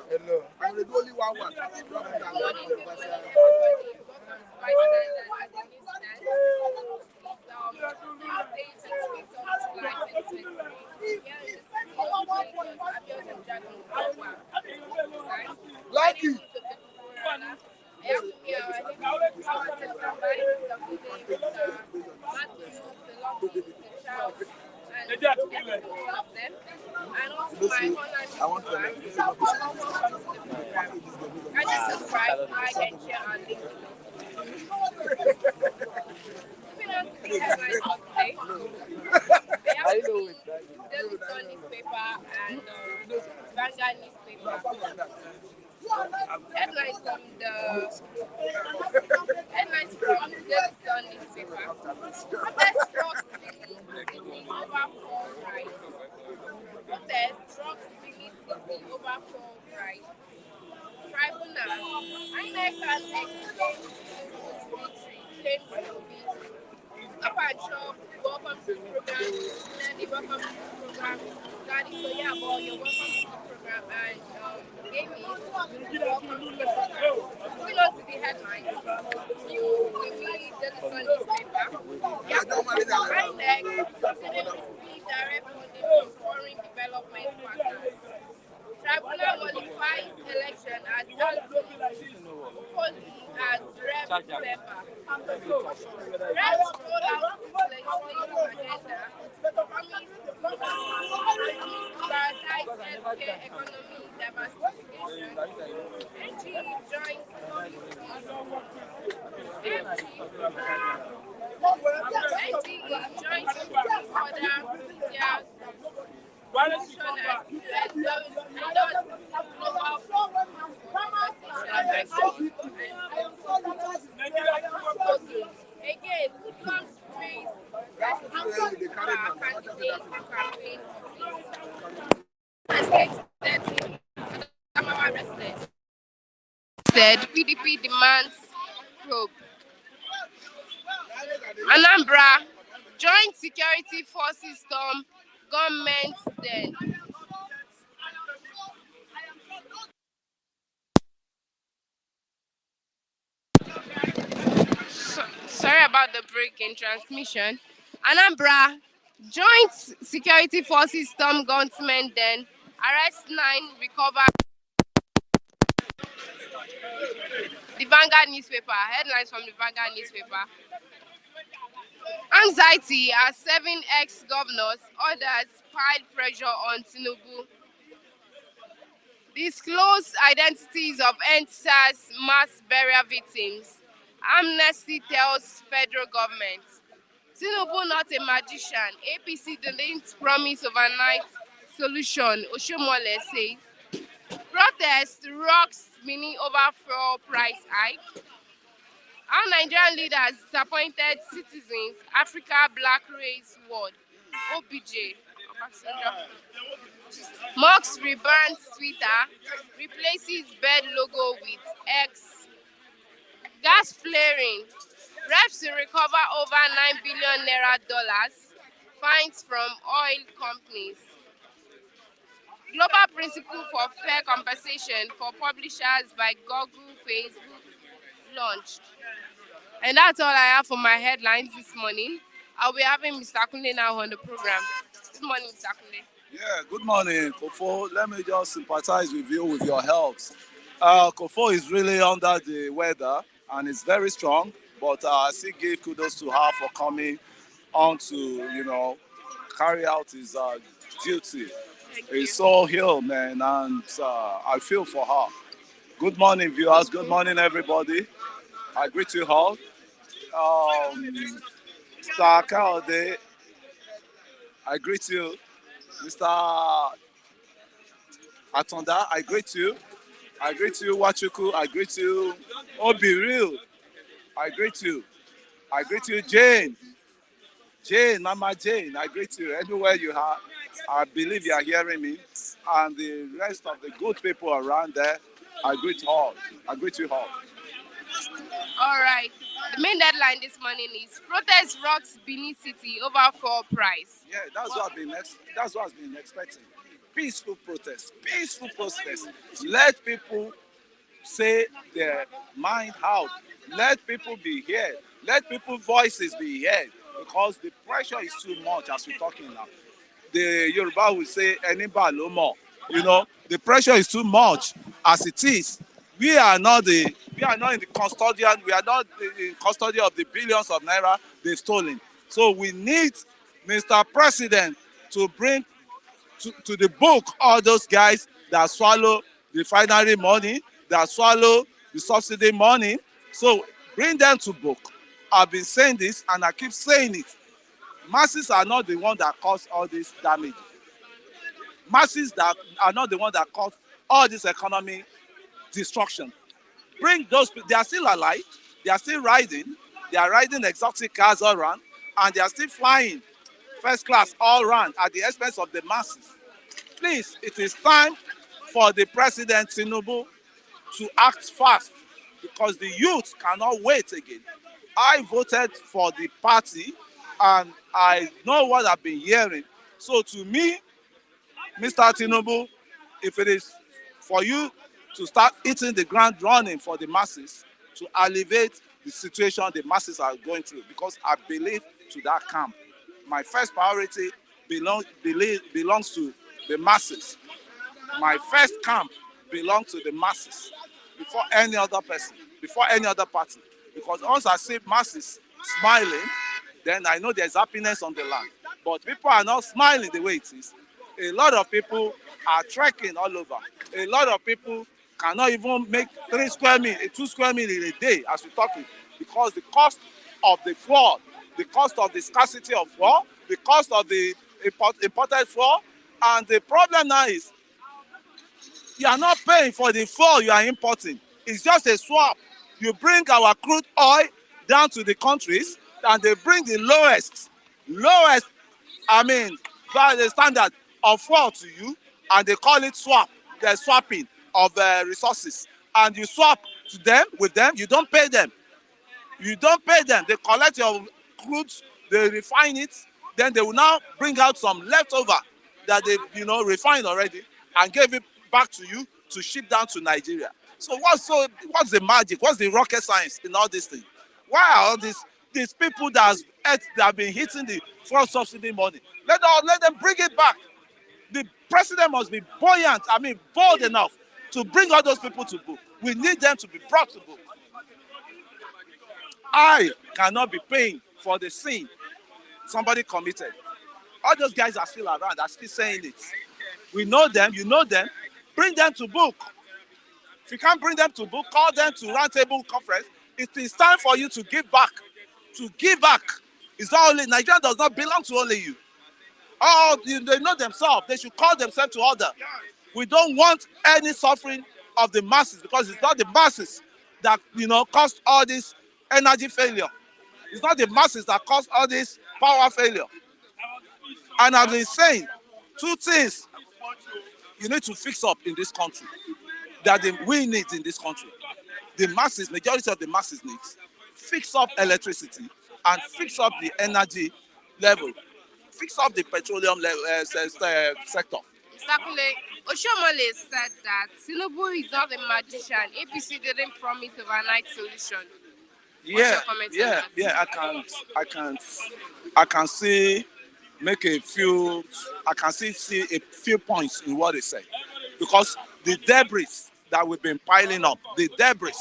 Hello. I'm the only one. Lucky. I want to I know it. Said PDP demands probe. Anambra, joint security forces storm government then. Sorry about the break in transmission. Anambra, joint security forces storm gunmen then. Arrest 9, recover. The Vanguard newspaper. Headlines from the Vanguard newspaper. Anxiety as 7 ex-governors, others pile pressure on Tinubu. Disclose identities of NSAS mass burial victims. Amnesty tells federal government. Tinubu not a magician. APC delayed promise overnight solution. Oshomole says. Protest rocks meaning over fuel price hike. How Nigerian leaders disappointed citizens. Africa Black Race World. OBJ. Musk rebrands Twitter. Replaces bird logo with X. Gas flaring. Reps to recover over $9 billion fines from oil companies. Global principle for fair compensation for publishers by Google, Facebook launched. And that's all I have for my headlines this morning. I'll be having Mr. Kunle now on the program. Good morning, Mr. Kunle. Yeah, good morning, Kofo. Let me just sympathize with you with your health. Kofo is really under the weather and is very strong, but I still give kudos to her for coming on to, carry out his duty. He's so ill, man, and I feel for her. Good morning, viewers. Good morning, everybody. I greet you all. Mr. Kaode, I greet you. Mr. Atonda, I greet you. I greet you, Wachuku. I greet you, Obi Real. I greet you. I greet you, Jane. Jane, Mama Jane, I greet you. Anywhere you are, I believe you are hearing me. And the rest of the good people around there, I greet all. I greet you all. All right. The main deadline this morning is protest rocks Benin City over fuel price. Yeah, that's what has been expecting. Peaceful protest, peaceful protest. Let people say their mind out. Let people be heard. Let people's voices be heard because the pressure is too much as we're talking now. The Yoruba will say "Eniba lo mo." You know, the pressure is too much as it is. We are not in the custodian. We are not in custody of the billions of naira they've stolen. So we need Mr. President to bring to the book all those guys that swallow the refinery money, that swallow the subsidy money. So bring them to book. I've been saying this and I keep saying it. Masses are not the one that cause all this damage. Masses that are not the one that cause all this economy destruction. Bring those people. They are still alive. They are still riding. They are riding exotic cars all around, and they are still flying first class all around at the expense of the masses. Please, it is time for the President Tinubu to act fast because the youth cannot wait again. I voted for the party and I know what I've been hearing. So to me, Mr. Tinubu, if it is for you to start hitting the ground running for the masses to alleviate the situation the masses are going through, because I believe to that camp. My first priority belongs to the masses. My first camp belongs to the masses before any other person, before any other party. Because once I see masses smiling, then I know there's happiness on the land. But people are not smiling the way it is. A lot of people are trekking all over. A lot of people cannot even make 3 square meals, 2 square meals in a day as we're talking, because the cost of the fuel, the cost of the scarcity of fuel, the cost of the imported fuel, and the problem now is you are not paying for the fuel you are importing. It's just a swap. You bring our crude oil down to the countries and they bring the lowest, the standard of fuel to you, and they call it swap. They're swapping of resources. And you swap to them, with them, you don't pay them. You don't pay them. They collect your crude, they refine it, then they will now bring out some leftover that they refined already and gave it back to you to ship down to Nigeria. So what's the magic? What's the rocket science in all this thing? Why are all these people that have been hitting the fuel subsidy money? Let them bring it back. The president must be bold enough to bring all those people to book. We need them to be brought to book. I cannot be paying for the sin somebody committed. All those guys are still around, are still saying it. We know them, you know them. Bring them to book. If you can't bring them to book, call them to roundtable conference. It is time for you to give back. To give back. It's not only Nigeria does not belong to only you. They know themselves. They should call themselves to order. We don't want any suffering of the masses, because it's not the masses that caused all this energy failure. It's not the masses that caused all this power failure. And I've been saying 2 things you need to fix up in this country that we need in this country. The masses, majority of the masses needs. Fix up electricity and fix up the energy level. Fix up the petroleum sector. Mr. Kule, Oshomole said that Tinubu is not a magician. APC didn't promise overnight solution. Yeah, I can see a few points in what they say, because the debris that we've been piling up, the debris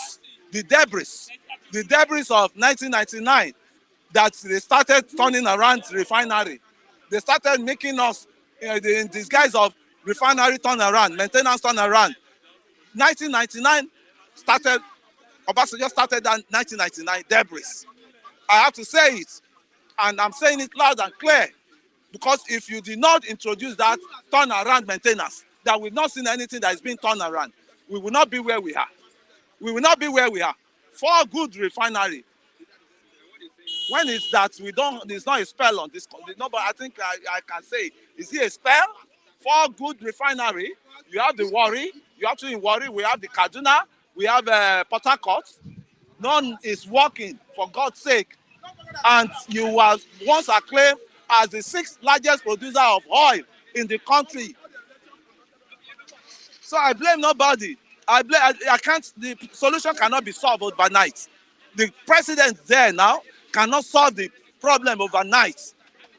of 1999 that they started turning around the refinery. They started making us in disguise of refinery turnaround, maintenance turnaround. 1999 started. Obasanjo started that 1999 debris. I have to say it, and I'm saying it loud and clear, because if you did not introduce that turnaround maintenance, that we've not seen anything that is being turned around, we will not be where we are. We will not be where we are. 4 good refinery. When is that there's not a spell on this country? No, but I think I can say, is it a spell? 4 good refinery. You have the Warri. You have to in Warri. We have the Kaduna. We have Port Harcourt. None is working, for God's sake. And you were once acclaimed as the sixth largest producer of oil in the country. So I blame nobody. I can't, the solution cannot be solved overnight. The president there now cannot solve the problem overnight.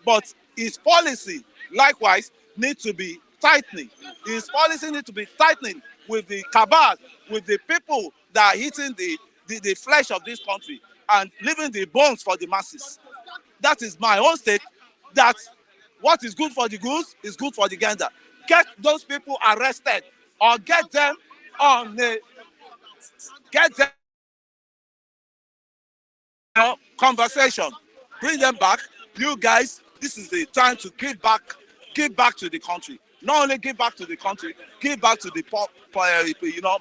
But his policy, likewise, needs to be tightening. His policy needs to be tightening with the cabal, with the people that are eating the flesh of this country and leaving the bones for the masses. That is my own stake, that what is good for the goose is good for the gander. Get those people arrested or get them on a conversation. Bring them back. You guys, this is the time to give back to the country. Not only give back to the country, give back to the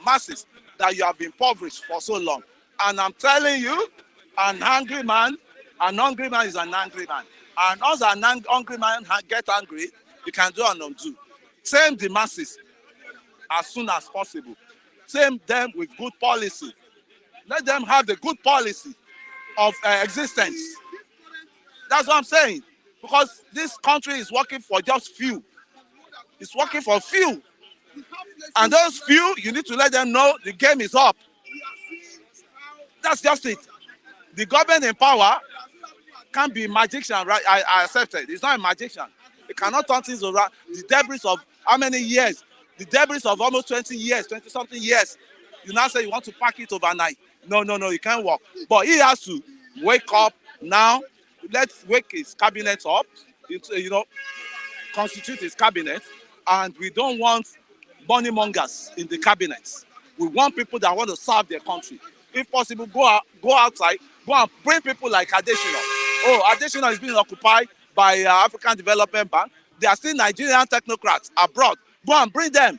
masses that you have been impoverished for so long. And I'm telling you, an hungry man is an angry man. And as an hungry man get angry, you can do and undo. Same the masses as soon as possible. Same them with good policy. Let them have the good policy of existence. That's what I'm saying. Because this country is working for just few. It's working for few. And those few, you need to let them know the game is up. That's just it. The government in power can't be a magician, right? I accept it. It's not a magician. It cannot turn things around. The debris of how many years? The debris of almost 20 years, 20-something years. You now say you want to pack it overnight. No, it can't work. But he has to wake up now. Let's wake his cabinet up, constitute his cabinet. And we don't want money mongers in the cabinet. We want people that want to serve their country. If possible, go outside, go and bring people like Adesina. Oh, Adesina is being occupied by African Development Bank. They are still Nigerian technocrats abroad. Go and bring them.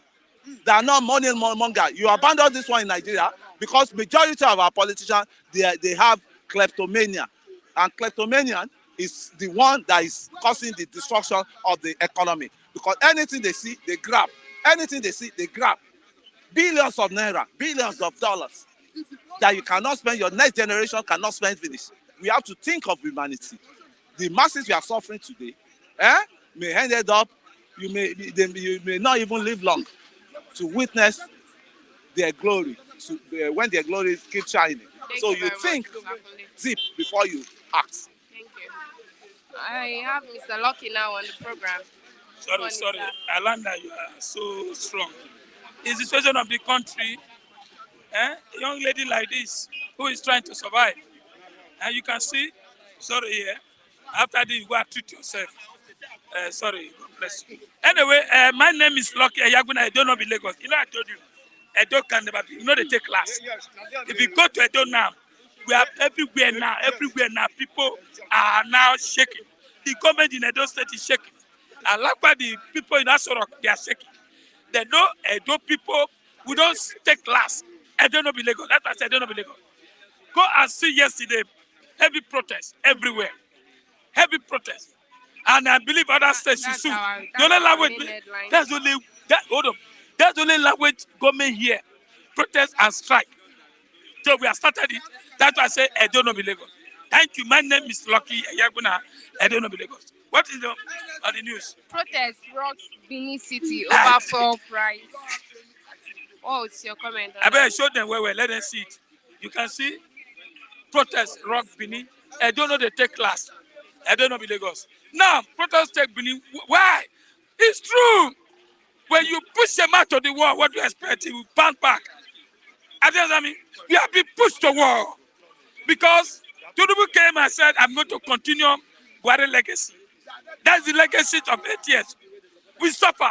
They are not money monger. You abandon this one in Nigeria because majority of our politicians, they have kleptomania. And kleptomania is the one that is causing the destruction of the economy. Because anything they see, they grab. Anything they see, they grab. Billions of naira, billions of dollars that you cannot spend, your next generation cannot spend finish. We have to think of humanity. The masses we are suffering today, may end it up, you may not even live long to witness their glory, when their glory keeps shining. So you think deep before you act. Thank you. I have Mr. Lucky now on the program. Sorry. Alanda, you are so strong. It's the situation of the country. A young lady like this who is trying to survive. And you can see, here, after this, you go and treat yourself. Sorry, God bless you. Anyway, my name is Lucky Ayaguna. I don't know Lagos. You know, I told you, Edo can never be. You know, they take class. If you go to Edo now, we are everywhere now. People are now shaking. The government in Edo State is shaking. And likewise, the people in Asorok, they are shaking. They know Edo people, we don't take class. I don't know Lagos. That's why I said I don't know Lagos. Go and see yesterday, heavy protest everywhere. Heavy protest. And I believe other states should soon. The only language, that's the only language government here. Protest and strike. So we have started it. That's why I say I don't know Lagos. Thank you. My name is Lucky Ayaguna. I don't know Lagos. What is on the news? Protest rocks Benin City over fuel price. What's your comment on I better show them where. Let them see it. You can see protest rock Benin. I don't know they take class. I don't know Lagos. Now, protest take Benin. Why? It's true. When you push them out to the wall, what do you expect? He will bounce back. I mean, we have been pushed to war. Because Tinubu came and said, I'm going to continue Buhari legacy. That's the legacy of 8 years. We suffer.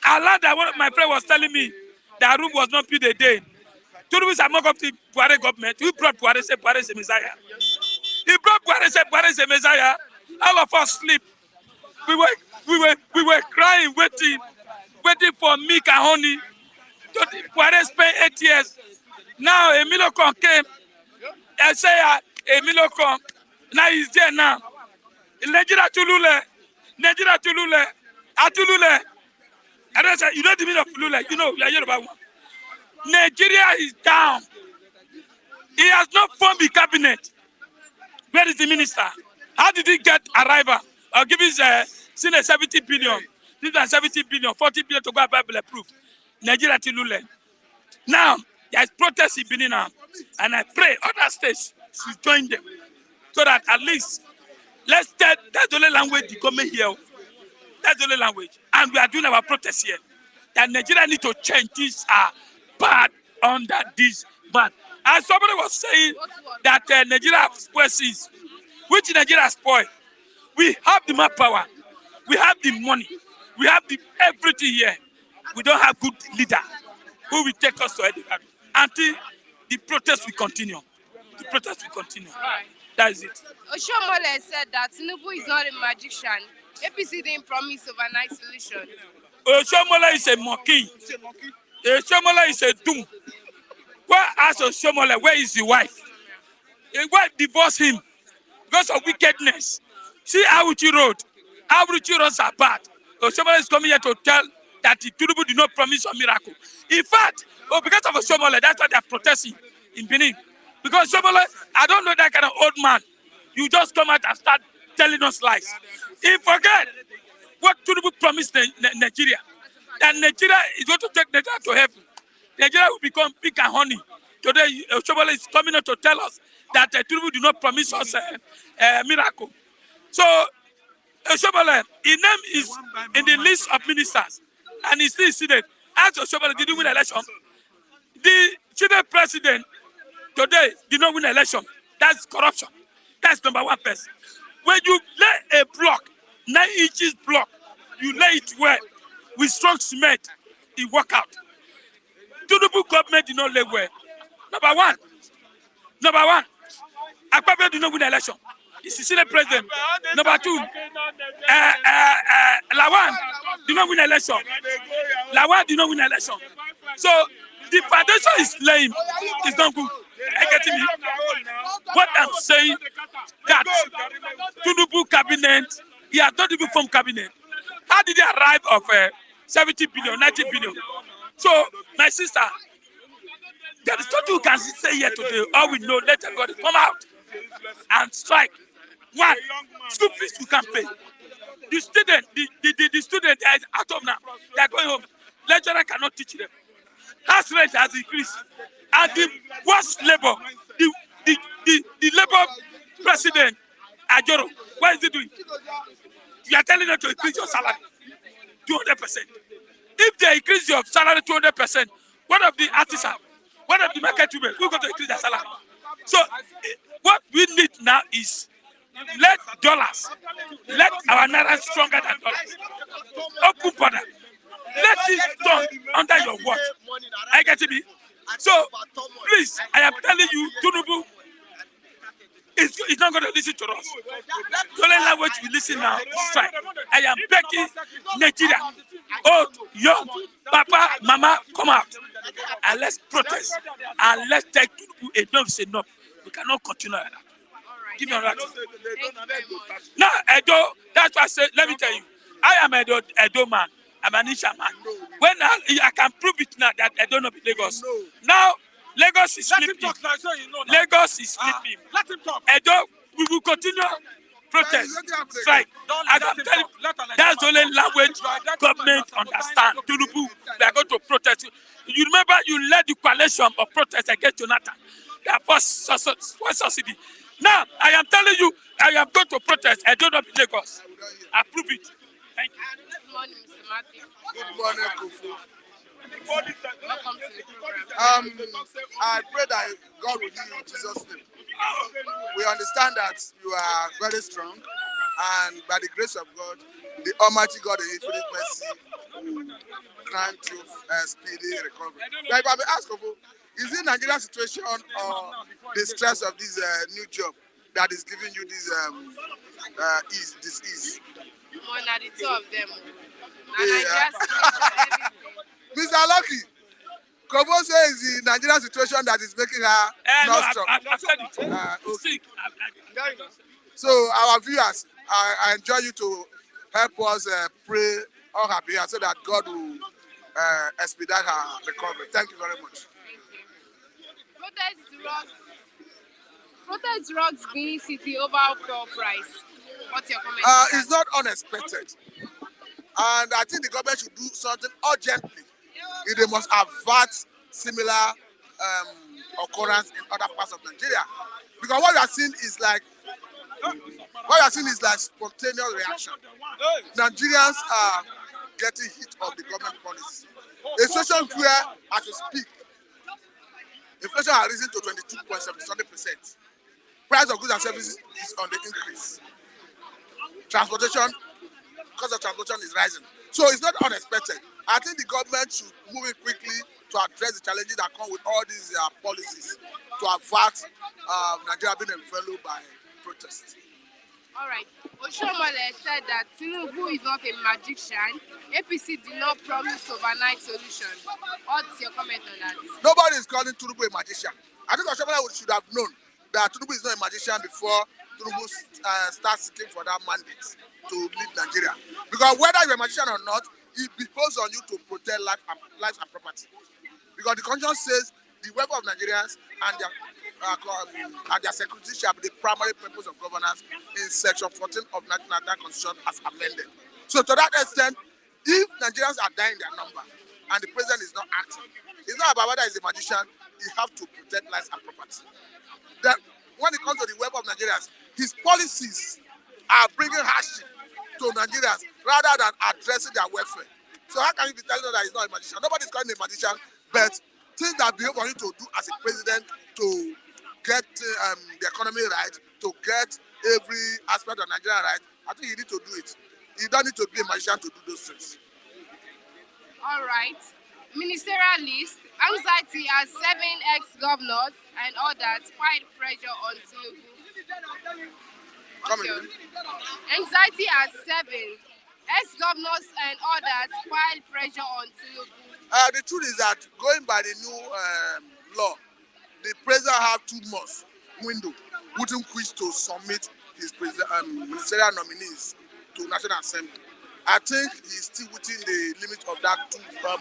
Alada, one of my friends was telling me that room was not built a day. Tinubu is among the Buhari government. Who brought Buhari? Said Buhari is a Messiah. He brought Buhari, said Buhari is a Messiah. All of us sleep. We were crying, waiting for milk and honey. Buhari spent 8 years. Now Emilio Kon came. I say Emilio Kon. Now he's there now. Nigeria Tulule. Atulule. I don't say, you know the meaning of Lule. You know, you are Yoruba one. Nigeria is down. He has not formed the cabinet. Where is the minister? How did he get arrival? I'll give his Senate 70 billion. This one 70 billion, 40 billion to go and Bible approved. Nigeria Tilule. Now, there is protest in Benin now. And I pray other states should join them. So that at least, let's tell, that's the only language the government here. That's the only language. And we are doing our protest here. That Nigeria need to change. These are bad under this bad. And somebody was saying that Nigeria has spoiled seas. Which Nigeria has spoiled? We have the manpower. We have the money. We have the everything here. We don't have good leader who will take us to Edinburgh. Until the protest will continue. The protest will continue. That is it. Oshomole said that Tinubu is not a magician. APC didn't promise overnight solution. Oshomole is a monkey. Oshomole is a doom. Where ask Oshomole, where is the wife? The wife divorced him because of wickedness. See Awuchi Road. Awuchi roads are bad. Oshomole is coming here to tell that the Tinubu did not promise a miracle. In fact, because of Oshomole, that's why they are protesting in Benin. Because Oshomole, I don't know that kind of old man. You just come out and start telling us lies. He forget what Tinubu promised Nigeria. That Nigeria is going to take Nigeria to heaven. Nigeria will become pink and honey. Today, Oshomole is coming out to tell us that Tinubu did not promise us a miracle. So, Oshomole, his name is in the list of ministers, and he's still seated. As Oshomole did win election, the Senate president today did not win election. That's corruption. That's number one person. When you lay a block, 9 inches block, you lay it well with strong cement, it work out. Tinubu government did not lay well. Number one, Akpabio did not win election. He's the Senate president. Number two, Lawan did not win election. Lawan did not win election. So the foundation is lame. It's not good. Are you getting me? What I'm saying that Tinubu cabinet, he has not even formed cabinet. How did he arrive of 70 billion, 90 billion? So, my sister, there is nothing you can say here today. All we know, let everybody come out and strike. One, school fees you can pay. The student, the student that is out of now, they are going home. Lecturer cannot teach them. House rent has increased. And the worst labor, the labor president, Ajoro, what is he doing? You are telling them to increase your salary 200%. If they increase your salary 200%, what of the artisan? What of the market women? Who's going to increase their salary? So, what we need now is let dollars, let our naira stronger than dollars. Open border. Let it done under your watch. I get me. So, please, I am telling you, Tinubu is not going to listen to us. The only language we listen now is strike. I am begging Nigeria, old, young, papa, mama, come out. And let's protest. And let's take Tinubu enough is enough. We cannot continue like that. Give me a right. Now, Edo, that's why I said, let me tell you, I am Edo man. I'm an Isha man. When I can prove it now that I don't know Lagos. Now, Lagos is sleeping. Lagos is sleeping. Let him talk. Edo, we will continue protest, strike. As I'm telling you, that's the only language government understand. Tinubu, they are going to protest. You remember you led the coalition of protest against Jonathan. That was subsidy. Now, I am telling you, I am going to protest. I don't know Lagos. I prove it. Thank you. Good morning, Mr. Matthew. Good morning, Kufu. Welcome to the program. I pray that God will give you in Jesus' name. We understand that you are very strong, and by the grace of God, the Almighty God in infinite mercy will grant you speedy recovery. Now, if I may ask of you, is it Nigerian situation or the stress of this new job that is giving you this ease? One at the two of them. Mr. Lucky, Kobo says the Nigerian situation that is making her not strong. I've said it. Okay. So our viewers, I enjoy you to help us pray on her behalf so that God will expedite her recovery. Thank you very much. Protest rocks Protest rocks Benin City over fuel price. What's your comment? It's not unexpected. And I think the government should do something urgently. If they must avert similar occurrence in other parts of Nigeria. Because what we are seeing is like spontaneous reaction. Nigerians are getting hit of the government policy. A situation where, as we speak, inflation has risen to 22.77%. Price of goods and services is on the increase. Transportation, cost of transportation is rising. So it's not unexpected. I think the government should move in quickly to address the challenges that come with all these policies to avert Nigeria being enveloped by protests. All right. Oshomole said that Tinubu is not a magician. APC did not promise overnight solution. What's your comment on that? Nobody is calling Tinubu a magician. I think Oshomole should have known that Tinubu is not a magician before Tinubu starts seeking for that mandate to lead Nigeria. Because whether you're a magician or not, it behoves on you to protect lives and property. Because the constitution says the welfare of Nigerians and their security shall be the primary purpose of governance in section 14 of the National Constitution as amended. So to that extent, if Nigerians are dying their number and the president is not acting, it's not about whether he's a magician, he have to protect lives and property. Then when it comes to the welfare of Nigerians, his policies are bringing hardship to Nigerians rather than addressing their welfare. So how can you be telling them that he's not a magician? Nobody's calling him a magician, but things that behave for him to do as a president to get the economy right, to get every aspect of Nigeria right, I think you need to do it. You don't need to be a magician to do those things. All right. Ministerial list. Anxiety as 7 ex-governors and others piled pressure on Tinubu. Anxiety as 7 ex-governors and others piled pressure on Tinubu. The truth is that going by the new law, the president have 2 months window within which to submit his ministerial nominees to National Assembly. I think he's still within the limit of that 2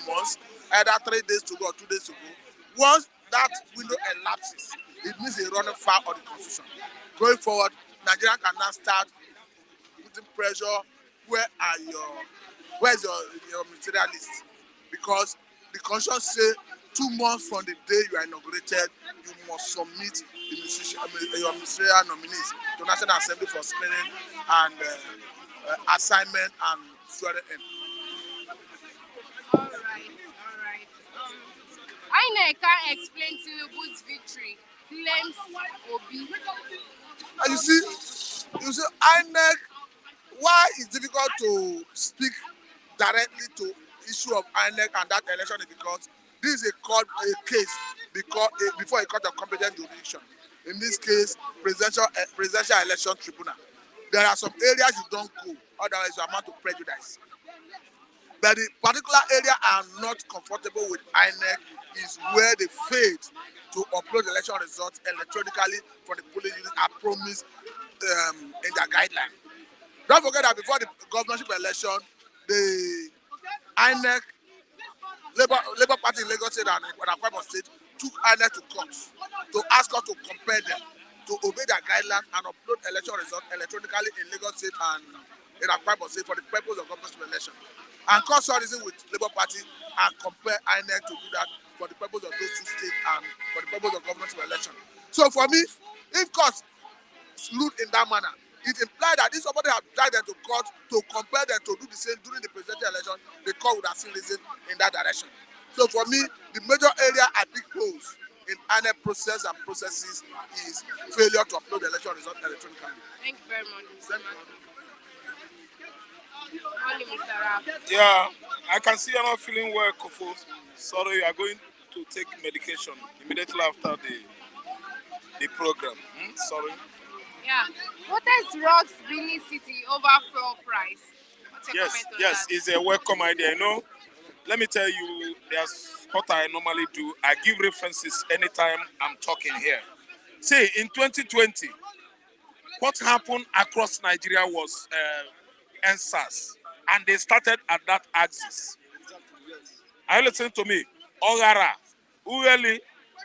months, either 3 days to go or 2 days to go. Once that window elapses, it means a running foul of the constitution. Going forward, Nigeria can now start putting pressure. Where's your ministerial list? Because the constitution says 2 months from the day you are inaugurated, you must submit your ministerial nominees to National Assembly for screening and assignment and swearing in. All right. Inec can't explain Tinubu's victory. Claims Obi. And you see, INEC, why it's difficult to speak directly to issue of INEC and that election is because this is a case before a court of competent jurisdiction. In this case, presidential election tribunal. There are some areas you don't go, otherwise you amount to prejudice. But the particular area I'm not comfortable with INEC is where they failed to upload election results electronically from the polling unit as promised in their guideline. Don't forget that before the governorship election, the INEC, Labour Party in Lagos State and Akwa State took INEC to court to ask us to compare them to obey their guidelines and upload election results electronically in Lagos State and in Akwa State for the purpose of governorship election. And court saw reason with Labour Party and compare INEC to do that for the purpose of those 2 states and for the purpose of governorship election. So for me, if courts ruled in that manner, it implied that if somebody had dragged them to court to compare them to do the same during the presidential election, the court would have seen reason in that direction. So for me, the major area I pick holes in INEC process and processes is failure to upload the election results electronically. Thank you very much, Mr. Morning, Mr. Rap. Yeah, I can see you're not feeling well, Kofo. Sorry, you are going to take medication immediately after the program. Sorry. Yeah. Protest rocks Benin City over fuel price. What's your comment on Yes, that? it's a welcome idea. Let me tell you, there's what I normally do. I give references anytime I'm talking here. See, in 2020, what happened across Nigeria was NSAS, and they started at that axis. Are you listening to me? Ogara, Ueli,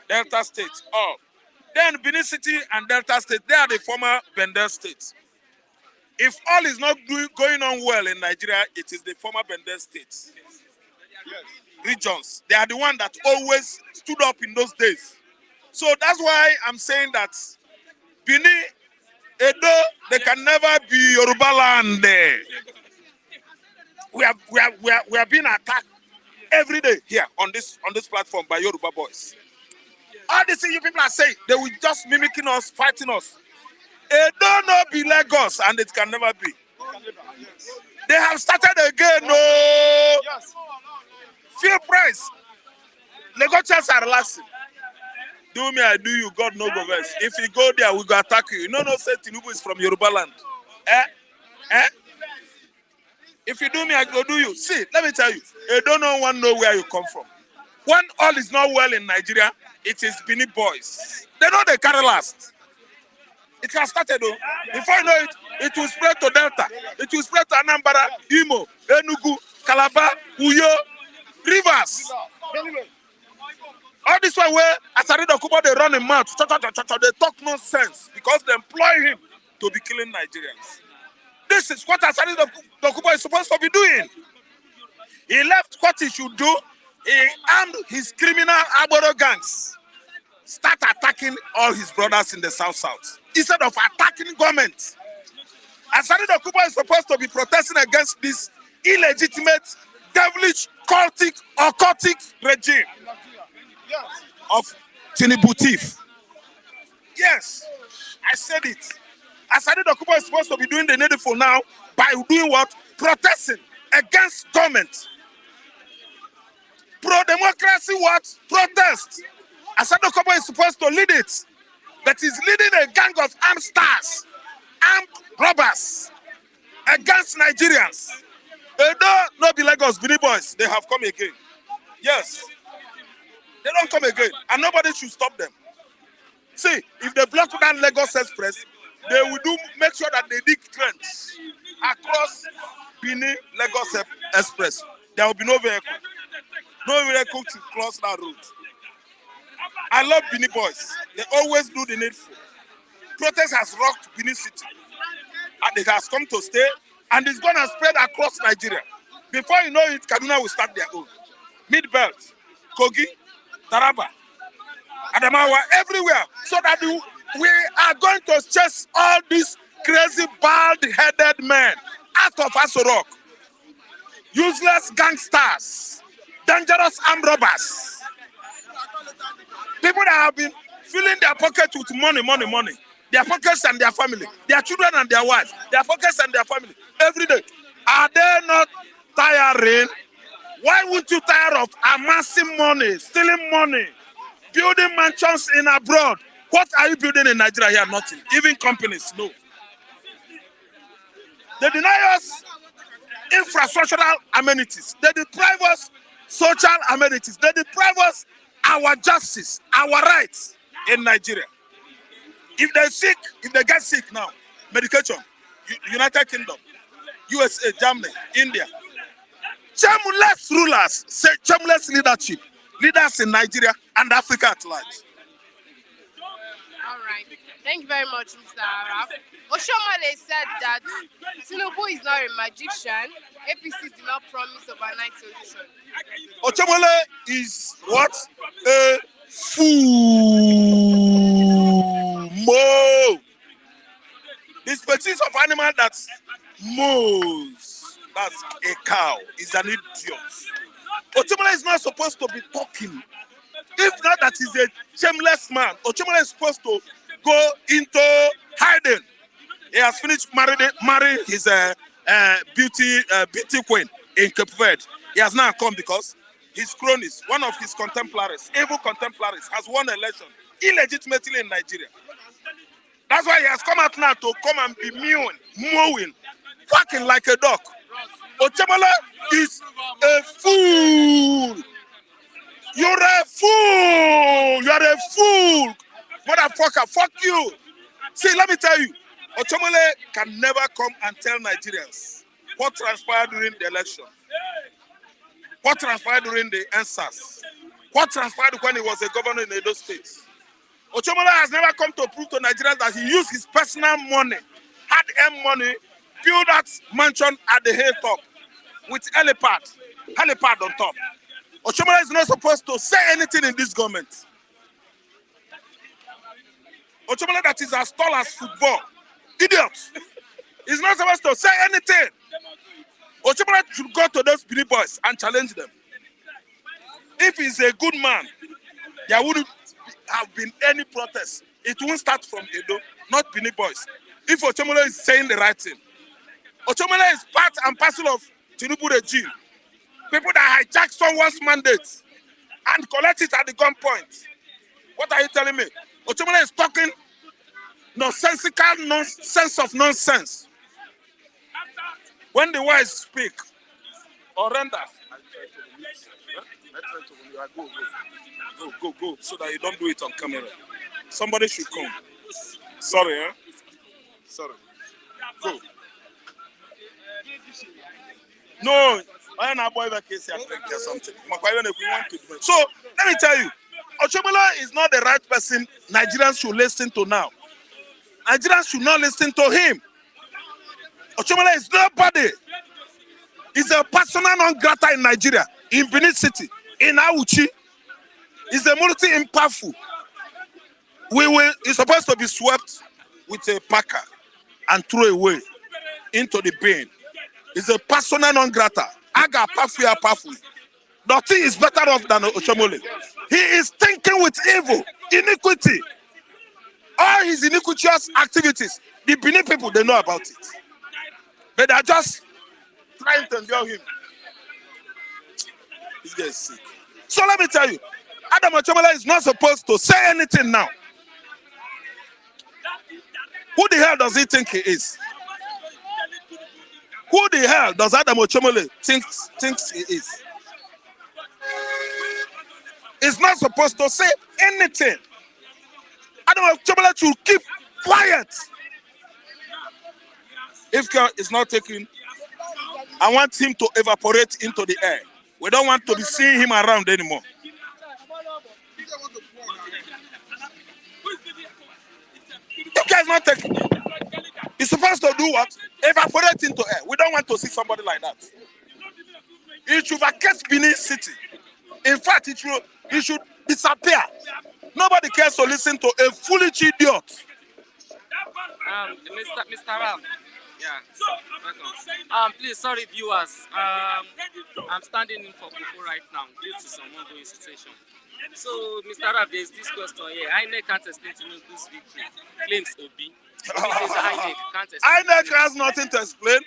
Delta State, Then Benin City and Delta State, they are the former Bendel states. If all is not going on well in Nigeria, it is the former Bendel states. Regions. They are the one that always stood up in those days. So that's why I'm saying that Benin, Edo, they can never be Yoruba land. We are being attacked every day here on this platform by Yoruba boys. All these things you people are saying, they will just mimicking us, fighting us. Edo no be Lagos, and it can never be. They have started again. No. Fuel price. Lagosians are relaxing. Do me, I do you. God no go vex. If you go there, we go attack you. No, say Tinubu'S from Yoruba land. If you do me, I go do you. See, let me tell you. You don't know where you come from. When all is not well in Nigeria, it is Benin boys. They know they carry last. It has started though. Before you know it, it will spread to Delta. It will spread to Anambra, Imo, Enugu, Calabar, Uyo, Rivers. All this one where Asari Dokubo they run him mouth, they talk nonsense because they employ him to be killing Nigerians. This is what Asari Dokubo is supposed to be doing. He left what he should do. He armed his criminal Aboro gangs. Start attacking all his brothers in the South. Instead of attacking government. Asari Dokubo is supposed to be protesting against this illegitimate, devilish, cultic, occultic regime of Tinubu'S. Yes, I said it. Asari Dokubo is supposed to be doing the needful now by doing what? Protesting against government. Pro-democracy what? Protest. Asari Dokubo is supposed to lead it. But he's leading a gang of armed stars, armed robbers against Nigerians. Edo, no be Lagos, Benin boys, they have come again. Yes. They don't come again. And nobody should stop them. See, if they block down Lagos Express, they will make sure that they dig trench across Benin Lagos Express. There will be no vehicle. No vehicle to cross that road. I love Benin boys. They always do the needful. Protest has rocked Benin City. And it has come to stay. And it's going to spread across Nigeria. Before you know it, Kaduna will start their own. Mid-Belt, Kogi, Taraba, Adamawa, everywhere. So that we are going to chase all these crazy, bald-headed men out of Aso-Rock. Useless gangsters. Dangerous armed robbers. People that have been filling their pockets with money. Their pockets and their family. Their children and their wives. Their pockets and their family. Every day. Are they not tiring? Why would you tire of amassing money, stealing money, building mansions in abroad? What are you building in Nigeria here? Nothing. Even companies, no. They deny us infrastructural amenities. They deprive us social amenities. They deprive us our justice, our rights in Nigeria. If they get sick now, medication, United Kingdom, USA, Germany, India, shameless rulers, shameless leadership, leaders in Nigeria and Africa at large. All right. Thank you very much, Mr. Araf. Oshomale said that Tinubu is not a magician. APC did not promise overnight solution. Oshomale is what? A fool. Moo. The species of animal that mows, that's a cow, is an idiot. Oshomale is not supposed to be talking. If not that he's a shameless man, Oshomale is supposed to go into hiding. He has finished marrying his beauty queen in Cape Verde. He has now come because his cronies, one of his contemporaries, evil contemporaries, has won an election illegitimately in Nigeria. That's why he has come out now to come and be mowing, quacking like a dog. Oshomale is a fool. You're a fool. You're a fool. Motherfucker, fuck you. See, let me tell you, Oshomale can never come and tell Nigerians what transpired during the election, what transpired during the NSAS, what transpired when he was a governor in Edo State. Ochomola has never come to prove to Nigerians that he used his personal money, hard-earned money, build that mansion at the hilltop with helipad on top. Ochomola is not supposed to say anything in this government. Ochomola that is as tall as football, idiot, is not supposed to say anything. Ochomola should go to those Benin boys and challenge them. If he's a good man, there wouldn't have been any protest. It won't start from Edo, not Benin boys. If Ochomola is saying the right thing. Ochomola is part and parcel of Tinubu regime. People that hijack someone's mandate and collect it at the gunpoint. What are you telling me? Ochomola is talking nonsensical nonsense of nonsense. When the wise speak, or renders, go, so that you don't do it on camera. Somebody should come. Sorry, eh? Sorry. Go. No, I know boy case or something. So let me tell you, Ochomola is not the right person Nigerians should listen to now. Nigerians should not listen to him. Ochomola is nobody. He's a persona non grata in Nigeria, in Benin City, in Auchi. He's a multi-impactful. He's supposed to be swept with a packer and thrown away into the bin. He's a persona non grata. Aga pafu. Nothing is better off than Ochomola. He is thinking with evil, iniquity. All his iniquitous activities, the Benin people, they know about it. But they are just trying to endure him. This guy is sick. So let me tell you, Adam Ochomola is not supposed to say anything now. Who the hell does he think he is? Who the hell does Adam Ochomola thinks he is? He's not supposed to say anything. Adam Ochomola should keep quiet. If care is not taken, I want him to evaporate into the air. We don't want to be seeing him around anymore. If care is not taken, he's supposed to do what? Evaporate into air. We don't want to see somebody like that. He should vacate Benin City. In fact, it should disappear. Nobody cares to listen to a foolish idiot. Mr. Ram. Yeah. Welcome. Please, sorry viewers. I'm standing in for Kufu right now due to some ongoing situation. So, Mr. Rab, there's this question here. Inec can't explain Tinubu's victory. Claims Obi. Obi says Inec can't explain. Inec has nothing to explain.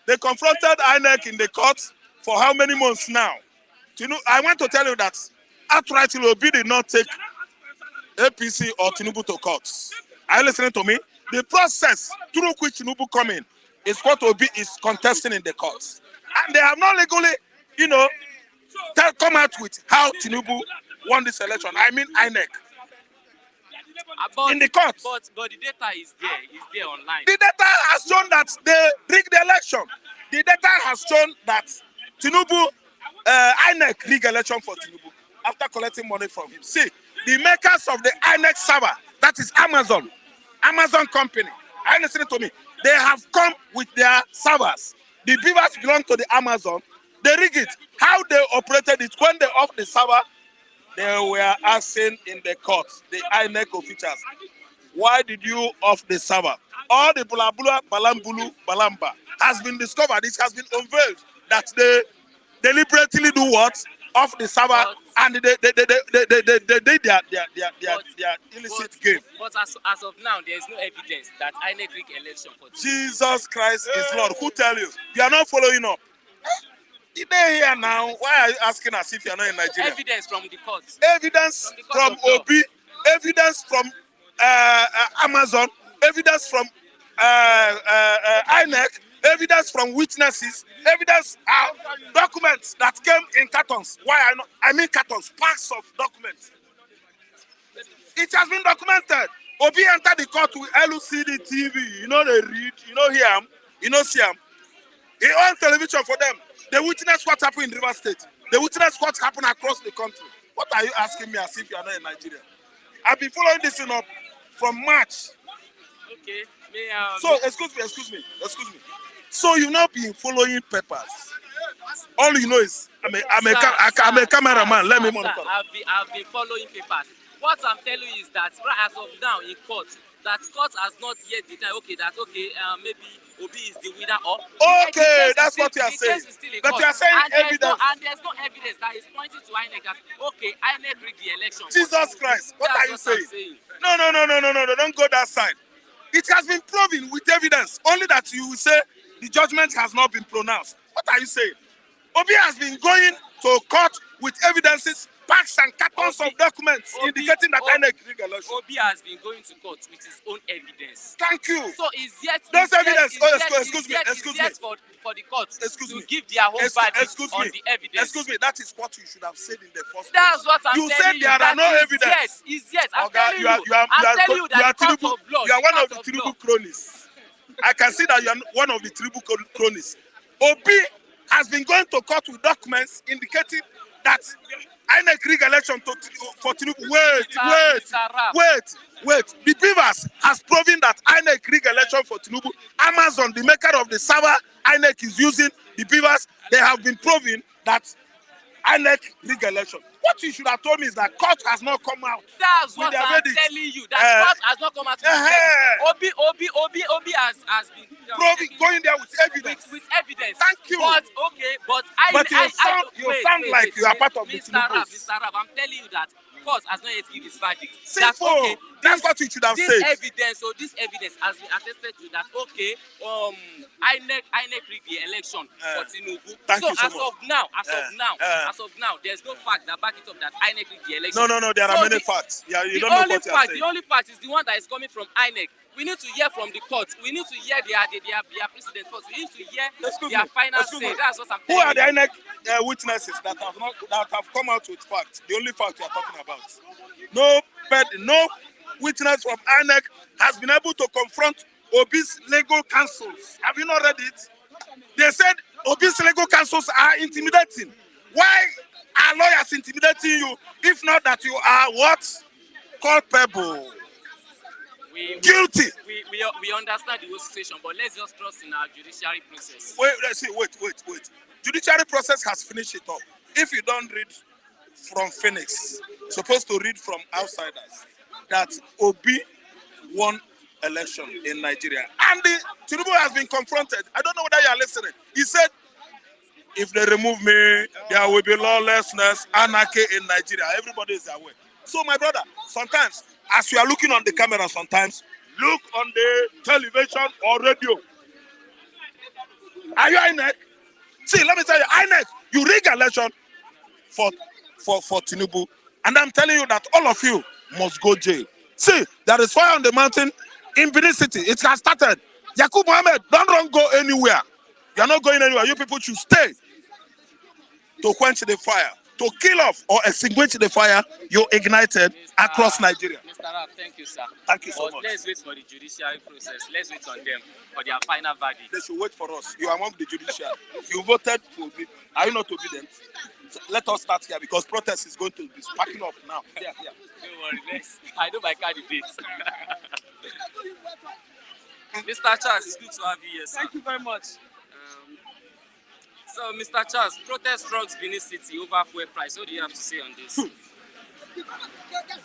They confronted Inec in the court for how many months now? I want to tell you that outrightly Obi did not take APC or Tinubu to court. Are you listening to me? The process through which Tinubu come in is what Obi is contesting in the courts. And they have not legally, come out with how Tinubu won this election. I mean INEC. In the court. But the data is there online. The data has shown that they rigged the election. The data has shown that Tinubu, INEC rigged election for Tinubu after collecting money from him. See, the makers of the INEC server, that is Amazon company, are you listening to me? They have come with their servers. The beavers belong to the Amazon. They rig it. How they operated it, when they off the server, they were asking in the court, the INEC officials, why did you off the server? All the bulabula, balambulu, balamba has been discovered. It has been unveiled that they deliberately do what? Off the server, and they did their illicit game. But as of now, there is no evidence that INEC rigged election for Jesus Christ is Lord. Who tell you? You are not following up. They're here now. Why are you asking us if you are not in Nigeria? Evidence from the courts. Evidence from Obi. Evidence from Amazon. Evidence from INEC. Evidence from witnesses. Evidence, documents that came in cartons. Why I mean cartons, packs of documents. It has been documented. Obi entered the court with LCD TV. They read, hear, see them. He owns television for them. They witness what happened in River State. They witness what happened across the country. What are you asking me as if you are not in Nigeria? I've been following this thing up from March. Okay. So excuse me. So you've not been following papers. All you know is I'm a cameraman. Let me monitor. I've been following papers. What I'm telling you is that right as of now in court, that court has not yet determined. Maybe Obi is the winner or. Okay, that's what you are saying. But you are saying evidence. There's no evidence that is pointing to INEC that INEC rigged the election. Jesus Christ, what are you saying? No, don't go that side. It has been proven with evidence. Only that you will say the judgment has not been pronounced. What are you saying? Obi has been going to court with evidences, packs and cartons of documents indicating that INEC rigged election. Obi has been going to court with his own evidence. Thank you. So is yet those evidence. Excuse me. For the court to give their own verdict on the evidence. Excuse me. That is what you should have said in the first place. That's what I'm you telling you. You said there are no evidence. Yes. I'm telling you. You are one of the Tinubu cronies. I can see that you are one of the Tinubu cronies. Obi has been going to court with documents indicating that INEC rigged election for Tinubu. Wait. The Beavers has proven that INEC rigged election for Tinubu. Amazon, the maker of the server INEC is using, the Beavers, they have been proving that INEC rigged election. What you should have told me is that court has not come out. That's what I'm telling you. That court has not come out. Obi has been going there with evidence. With evidence. Thank you. But you sound like you are part of the Tinubu'S. Mr. Rab, I'm telling you that court has not yet given his verdict. Simple. That's what you should have said. This evidence has been attested to that. INEC rigged the election for Tinubu. Thank you so as of now, there's no fact that back it up that INEC rigged the election. No, there are many facts. Yeah, you don't know what you are saying. The only fact is the one that is coming from INEC. We need to hear from the court. We need to hear their precedent first. We need to hear their final say. That's what I'm telling you. Who are the INEC witnesses that have come out with facts? The only fact we are talking about. No witness from INEC has been able to confront Obi's legal counsels. Have you not read it? They said Obi's legal counsels are intimidating. Why are lawyers intimidating you if not that you are what? Culpable. Guilty. We understand the whole situation, but let's just trust in our judiciary process. Wait. Judiciary process has finished it up. If you don't read from Phoenix, supposed to read from outsiders, that Obi won election in Nigeria. And the Tinubu has been confronted. I don't know whether you are listening. He said, if they remove me, there will be lawlessness, anarchy in Nigeria. Everybody is aware. So my brother, sometimes, as you are looking on the camera sometimes, look on the television or radio. Are you INEC? See, let me tell you, INEC, you rig election for Tinubu. And I'm telling you that all of you must go jail. See, there is fire on the mountain in Benin City. It has started. Yakub Mohammed, don't go anywhere. You're not going anywhere. You people should stay to quench the fire, to kill off or extinguish the fire you ignited across Nigeria. Mr. Rab, thank you, sir. Thank you so much. Let's wait for the judiciary process. Let's wait on them for their final verdict. They should wait for us. You are among the judiciary. You voted for me. Are you not obedient? So let us start here because protest is going to be sparking up now. Here. Don't worry, I know my candidates. Mr. Charles, it's good to have you here, sir. Thank you very much. So, Mr. Charles, protest rocks Benin City over fuel price. What do you have to say on this?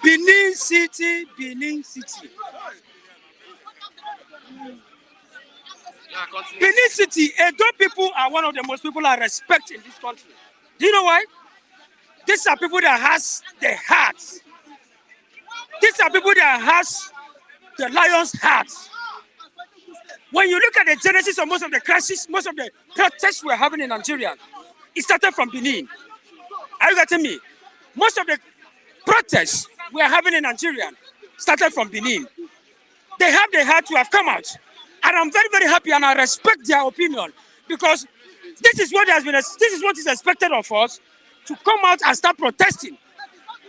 Benin City. Benin City, Edo people are one of the most people I respect in this country. Do you know why? These are people that has the heart. These are people that has the lion's heart. When you look at the genesis of most of the crises, most of the protests we're having in Nigeria, it started from Benin. Are you getting me? Most of the protests we're having in Nigeria started from Benin. They have the heart to have come out. And I'm very, very happy and I respect their opinion because this is what is expected of us, to come out and start protesting.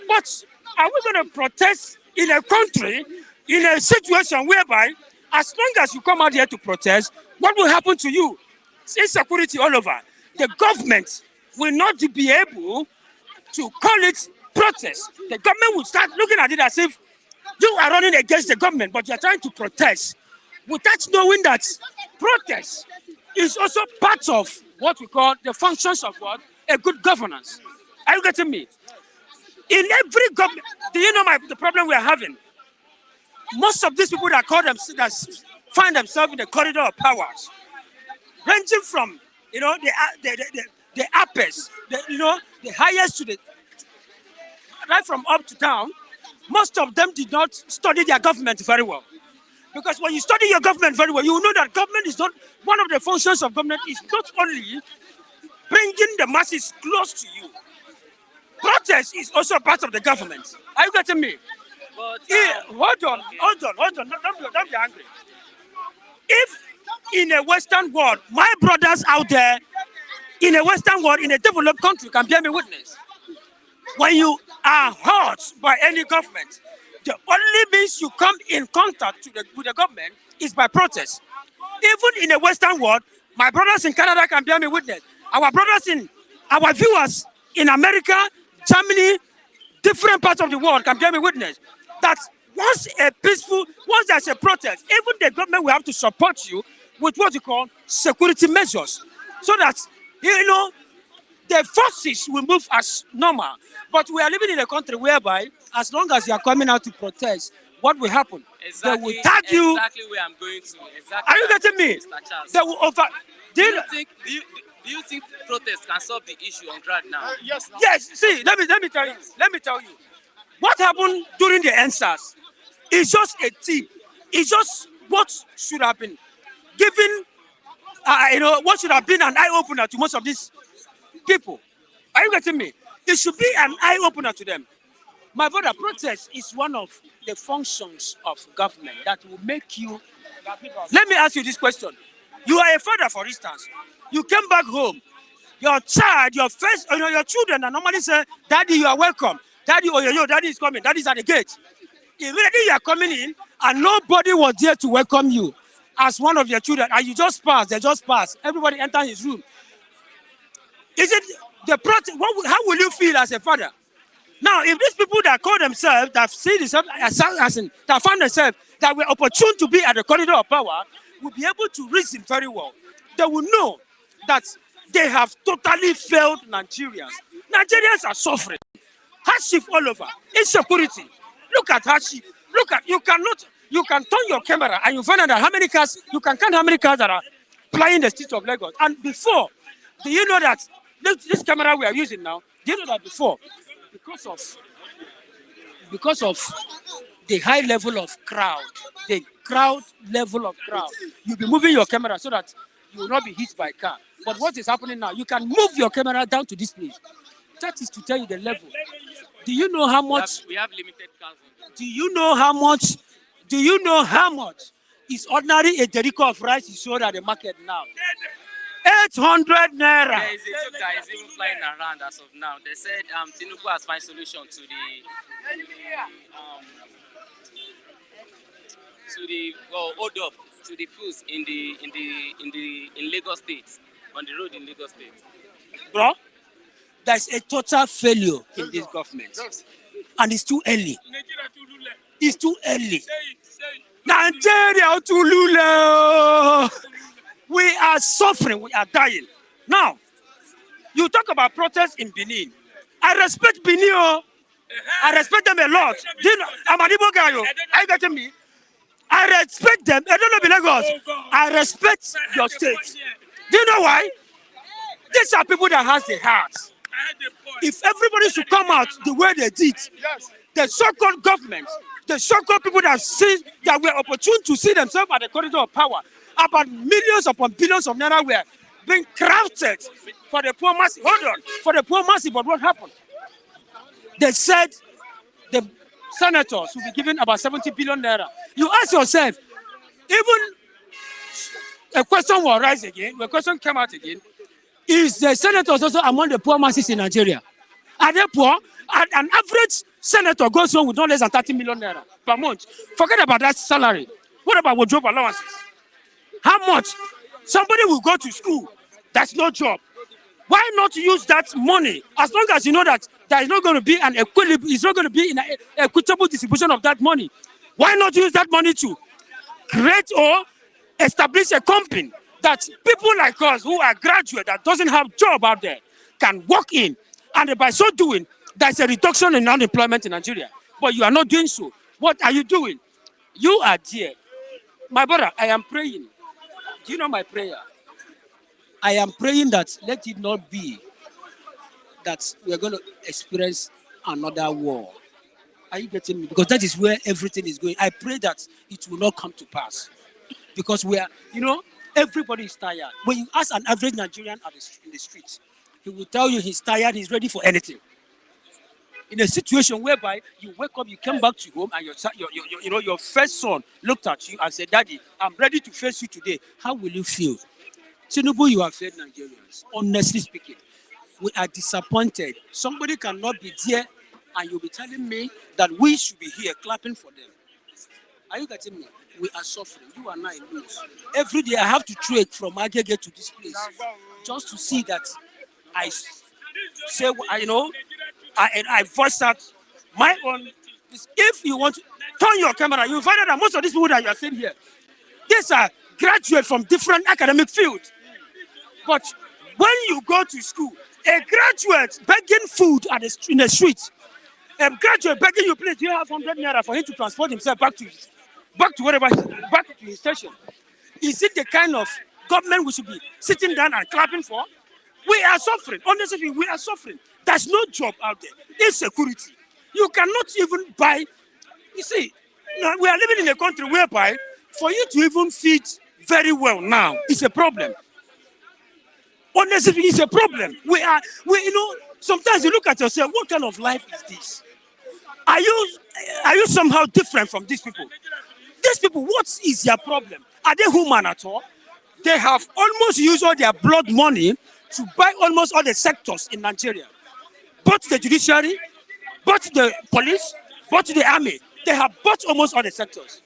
But are we going to protest in a country, in a situation whereby as long as you come out here to protest, what will happen to you? It's insecurity all over. The government will not be able to call it protest. The government will start looking at it as if You are running against the government, but you are trying to protest without knowing that protest is also part of what we call the functions of what? A good governance. Are you getting me? In every government, do you know the problem we are having? Most of these people that that find themselves in the corridor of powers, ranging from the uppers, the highest to the right from up to down, most of them did not study their government very well. Because when you study your government very well, you know that government is not, one of the functions of government is not only bringing the masses close to you. Protest is also part of the government. Are you getting me? But, hold on. Don't be angry. If in a Western world, my brothers out there, in a Western world, in a developed country, can bear me witness. When you are hurt by any government, the only means you come in contact with the government is by protest. Even in a Western world, my brothers in Canada can bear me witness. Our viewers in America, Germany, different parts of the world can bear me witness that once there's a protest, even the government will have to support you with what you call security measures, so that the forces will move as normal. But we are living in a country whereby, as long as you are coming out to protest, what will happen? Exactly, they will tag you. Exactly where I'm going to. Exactly. Are you getting me? They will Do you think protest can solve the issue on ground now? Yes. Yes. See, let me tell you. Let me tell you. What happened during the EndSARS is just a tip. It's just what should have been given. What should have been an eye opener to most of these people. Are you getting me? It should be an eye opener to them. My brother, protest is one of the functions of government that will make you. Let me ask you this question. You are a father, for instance. You came back home. Your child, your children, normally say, "Daddy, you are welcome. Daddy, Daddy is coming. Daddy is at the gate." Immediately you are coming in, and nobody was there to welcome you as one of your children, and you just pass. They just pass. Everybody enter his room. Is it the protest? How will you feel as a father? Now, if these people that call themselves, that see themselves that find themselves, that were opportune to be at the corridor of power, will be able to reason very well. They will know that they have totally failed Nigerians. Nigerians are suffering. Hardship all over. Insecurity. Look at hardship. You can turn your camera and you find out that you can count how many cars that are plying the streets of Lagos. And before, do you know that this camera we are using now, do you know that before, because of the high level of crowd, you'll be moving your camera so that you will not be hit by a car. But what is happening now, you can move your camera down to this place. That is to tell you the level. Do you know how much? We have limited cars. Do you know how much? Do you know how much is ordinary a derico of rice is sold at the market now? 800 naira. There is a joke that is even flying around as of now. They said Tinubu has found solution to hold up to the foods in Lagos State, on the road in Lagos State. Bro, there's a total failure in this government, and it's too early. It's too early. Nigeria to lule. We are suffering. We are dying. Now, you talk about protests in Benin. I respect Benin. I respect them a lot. I'm an Igbo guy. Are you getting me? I respect them. I don't know Lagos. I respect your state. Do you know why? These are people that has the heart. If everybody should come out the way they did, the so-called government, the so-called people that were opportune to see themselves at the corridor of power, about millions upon billions of naira were being crafted for the poor mass. Hold on, for the poor mass. But what happened? They said the senators will be given about 70 billion naira. You ask yourself, even a question will rise again. The question came out again: is the senators also among the poor masses in Nigeria? Are they poor? An average senator goes home with no less than 30 million naira per month. Forget about that salary. What about wardrobe allowances? How much? Somebody will go to school. There's no job. Why not use that money as long as you know that there is not going to be an equilibrium, it's not going to be in an equitable distribution of that money? Why not use that money to create or establish a company that people like us who are graduates that doesn't have job out there can work in, and by so doing, there's a reduction in unemployment in Nigeria. But you are not doing so. What are you doing? You are there. My brother, I am praying. Do you know my prayer? I am praying that let it not be that we are going to experience another war. Are you getting me? Because that is where everything is going. I pray that it will not come to pass. Because we are, everybody is tired. When you ask an average Nigerian in the street, he will tell you he's tired, he's ready for anything. In a situation whereby you wake up, you come back to home, and your first son looked at you and said, "Daddy, I'm ready to face you today." How will you feel? Tinubu, you have failed Nigerians. Honestly speaking, we are disappointed. Somebody cannot be there, and you'll be telling me that we should be here clapping for them. Are you getting me? We are suffering. You and I know. Every day I have to trek from Agege to this place just to see that I say, I voice out my own. If you want to turn your camera, you find out that most of these people that you are seeing here, these are graduates from different academic fields. But when you go to school, a graduate begging food in the street, a graduate begging you, please, do you have 100 naira for him to transport himself back to his station? Is it the kind of government we should be sitting down and clapping for? We are suffering. Honestly, we are suffering. There's no job out there. Insecurity. You cannot even buy. You see, we are living in a country whereby for you to even feed very well now is a problem. Honestly, it's a problem. Sometimes you look at yourself, what kind of life is this? Are you somehow different from these people? These people, what is their problem? Are they human at all? They have almost used all their blood money to buy almost all the sectors in Nigeria. Both the judiciary, both the police, both the army. They have bought almost all the sectors.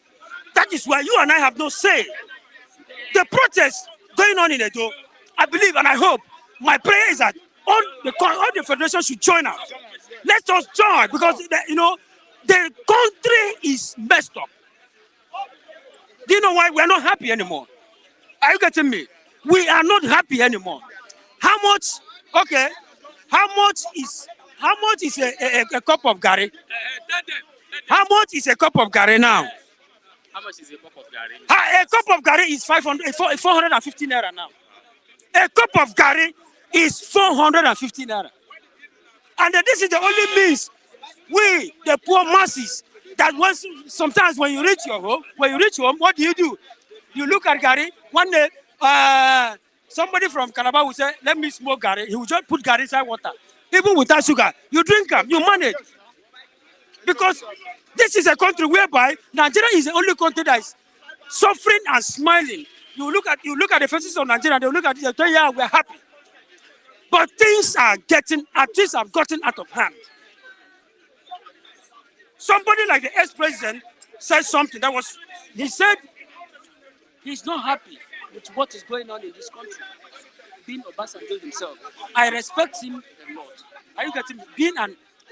That is why you and I have no say. The protest going on in Edo, I believe and I hope, my prayer is that all the federations should join us. Let us join because, the country is messed up. Do you know why we are not happy anymore? Are you getting me? We are not happy anymore. How much is a cup of garri? How much is a cup of garri now? How much is a cup of garri? A cup of garri is 450 naira now. A cup of garri is 450 naira. And this is the only means we, the poor masses, that sometimes when you reach home, what do? You look at garri. One day, somebody from Calabar will say, "Let me smoke garri." He will just put garri inside water. Even without sugar, you drink them, you manage. Because this is a country whereby Nigeria is the only country that is suffering and smiling. You look at the faces of Nigeria, they look at it and say, "Yeah, we're happy." But things have gotten out of hand. Somebody like the ex-president said something he said he's not happy with what is going on in this country. Being Obasanjo himself, I respect him a lot. Are you getting me? Being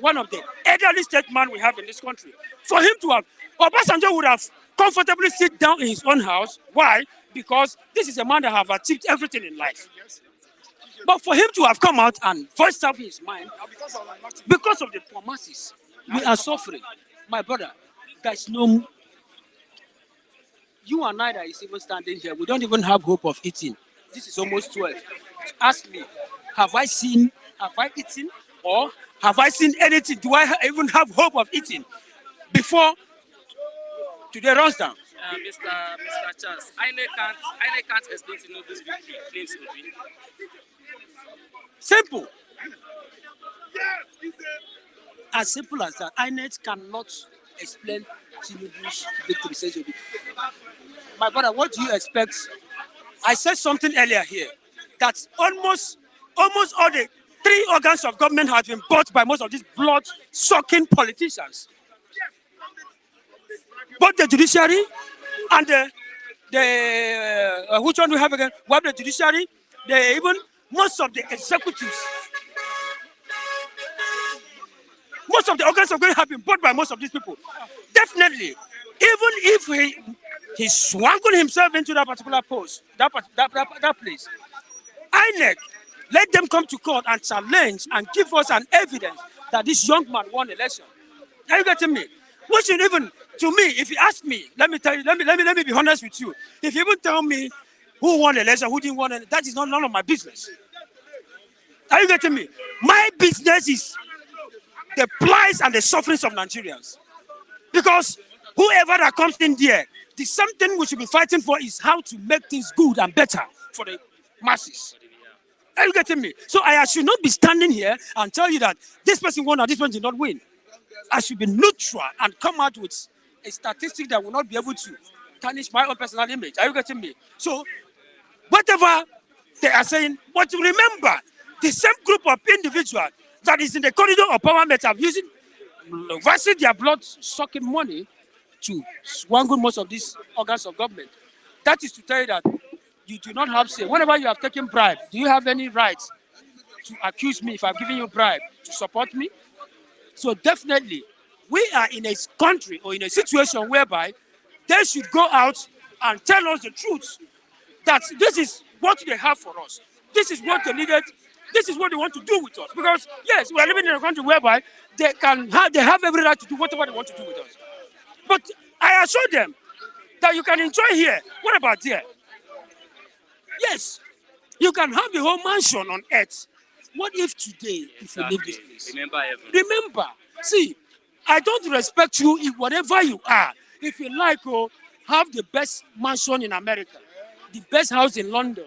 one of the elderly statesmen we have in this country, for him to have, Obasanjo would have comfortably sit down in his own house. Why? Because this is a man that have achieved everything in life. But for him to have come out and voiced out his mind, because of the poor masses, we are suffering. My brother, there's no... You and I that is even standing here, we don't even have hope of eating. This is almost 12. Ask me, have I eaten? Or have I seen anything? Do I even have hope of eating before today runs down? Mr. Charles, Inec can't explain to know this claims to be. Simple. As simple as that. Inec cannot explain Tinubu's victory, says Obi. My brother, what do you expect? I said something earlier here that almost all the 3 organs of government have been bought by most of these blood-sucking politicians. Both the judiciary and the which one do we have again? We have the judiciary. They even most of the executives, most of the organs of government have been bought by most of these people. Definitely, even if he swaggled himself into that particular post, that place, Inec, let them come to court and challenge and give us an evidence that this young man won election. Are you getting me? What should even, to me, if you ask me, let me tell you, let me be honest with you. If you even tell me who won the election, who didn't win it, that is none of my business. Are you getting me? My business is the plights and the sufferings of Nigerians. Because whoever that comes in there, the something we should be fighting for is how to make things good and better for the masses. Are you getting me? So I should not be standing here and tell you that this person won or this person did not win. I should be neutral and come out with a statistic that will not be able to tarnish my own personal image. Are you getting me? So whatever they are saying, but remember, the same group of individuals that is in the corridor of power that are using, versing their blood-sucking money to swaggle most of these organs of government. That is to tell you that you do not have say. Whenever you have taken bribe, do you have any right to accuse me if I've given you bribe to support me? So definitely, we are in a country or in a situation whereby they should go out and tell us the truth, that this is what they have for us. This is what they needed. This is what they want to do with us. Because yes, we are living in a country whereby they have every right to do whatever they want to do with us. But I assure them that you can enjoy here. What about there? Yes, you can have the whole mansion on earth. What if today, if you leave this place? Remember heaven. Remember, see, I don't respect you in whatever you are. If you like, have the best mansion in America, the best house in London.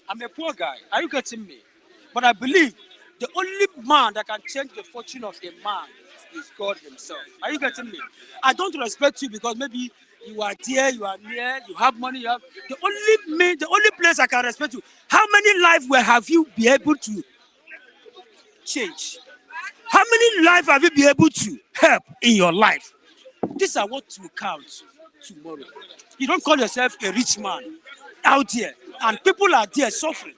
I'm a poor guy. Are you getting me? But I believe the only man that can change the fortune of a man is God himself. Are you getting me? I don't respect you because maybe you are dear, you are near, you have money, you have the only place I can respect you. How many lives have you been able to change? How many lives have you been able to help in your life? These are what will count tomorrow. You don't call yourself a rich man out there, and people are there suffering.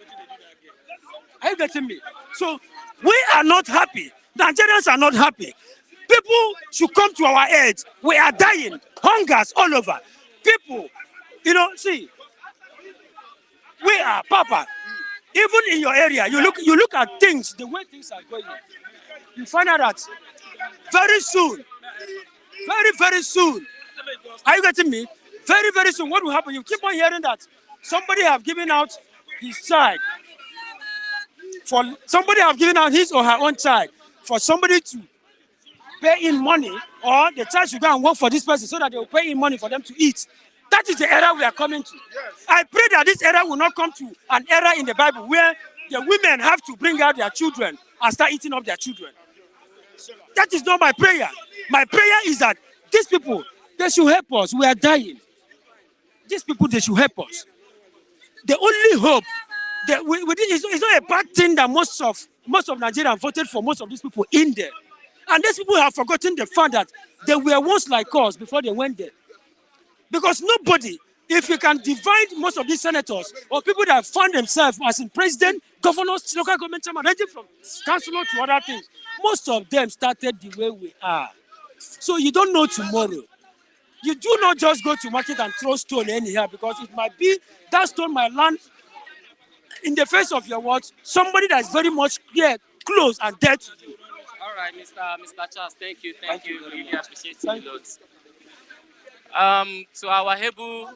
Are you getting me? So we are not happy. Nigerians are not happy. People should come to our aid. We are dying. Hungers all over. People, see, we are, Papa. Even in your area, you look at things, the way things are going. You find out that very soon, very, very soon, are you getting me? Very, very soon, what will happen? You keep on hearing that somebody have given out his child. Somebody have given out his or her own child for somebody to pay in money, or the child should go and work for this person so that they will pay in money for them to eat. That is the era we are coming to. Yes. I pray that this era will not come to an era in the Bible where the women have to bring out their children and start eating up their children. That is not my prayer. My prayer is that these people, they should help us. We are dying. These people, they should help us. The only hope that it's not a bad thing that most of Nigerians voted for most of these people in there. And these people have forgotten the fact that they were once like us before they went there. Because nobody, if you can divide most of these senators or people that found themselves as in president, governors, local government chairman, ranging from councillor to other things, most of them started the way we are. So you don't know tomorrow. You do not just go to market and throw stone anyhow, because it might be that stone might land in the face of your watch, somebody that is very much close and dead to you. All right, Mr. Charles, thank you. Really appreciate it a lot. To our Hebu.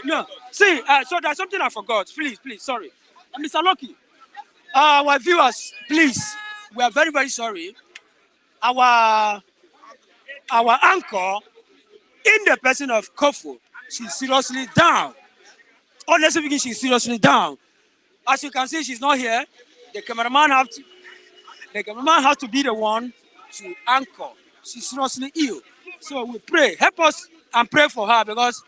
No. See, so there's something I forgot. Please, sorry. Mr. Lucky, our viewers, please, we are very, very sorry. Our anchor, in the person of Kofu, she's seriously down. Honestly speaking, she's seriously down. As you can see, she's not here. The cameraman has to be the one to anchor. She's seriously ill. So we pray. Help us and pray for her, because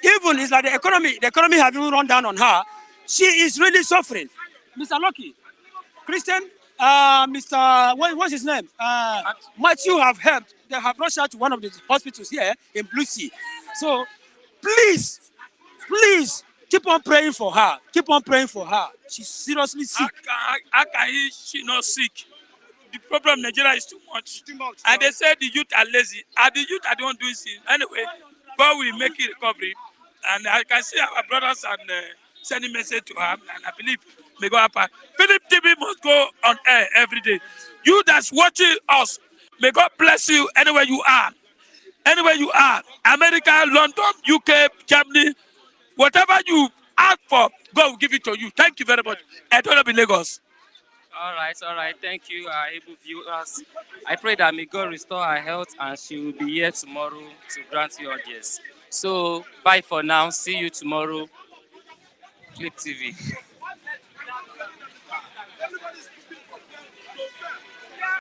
even it's like the economy has even run down on her. She is really suffering. Mr. Lucky, Christian, what's his name? Matthew have helped. They have rushed out to one of the hospitals here in Blue Sea. So please, Keep on praying for her. Keep on praying for her. She's seriously sick. How can she not sick? The problem in Nigeria is too much. And they say the youth are lazy. And the youth are the one doing things. Anyway, God will make it recovery. And I can see our brothers and sending message to her. And I believe may God help her. Philip TV must go on air every day. You that's watching us, may God bless you anywhere you are. Anywhere you are. America, London, UK, Germany, whatever you ask for, God will give it to you. Thank you very much. I don't know in Lagos. All right. Thank you, able viewers. I pray that may God restore her health and she will be here tomorrow to grant you audience. So, bye for now. See you tomorrow. Flip TV.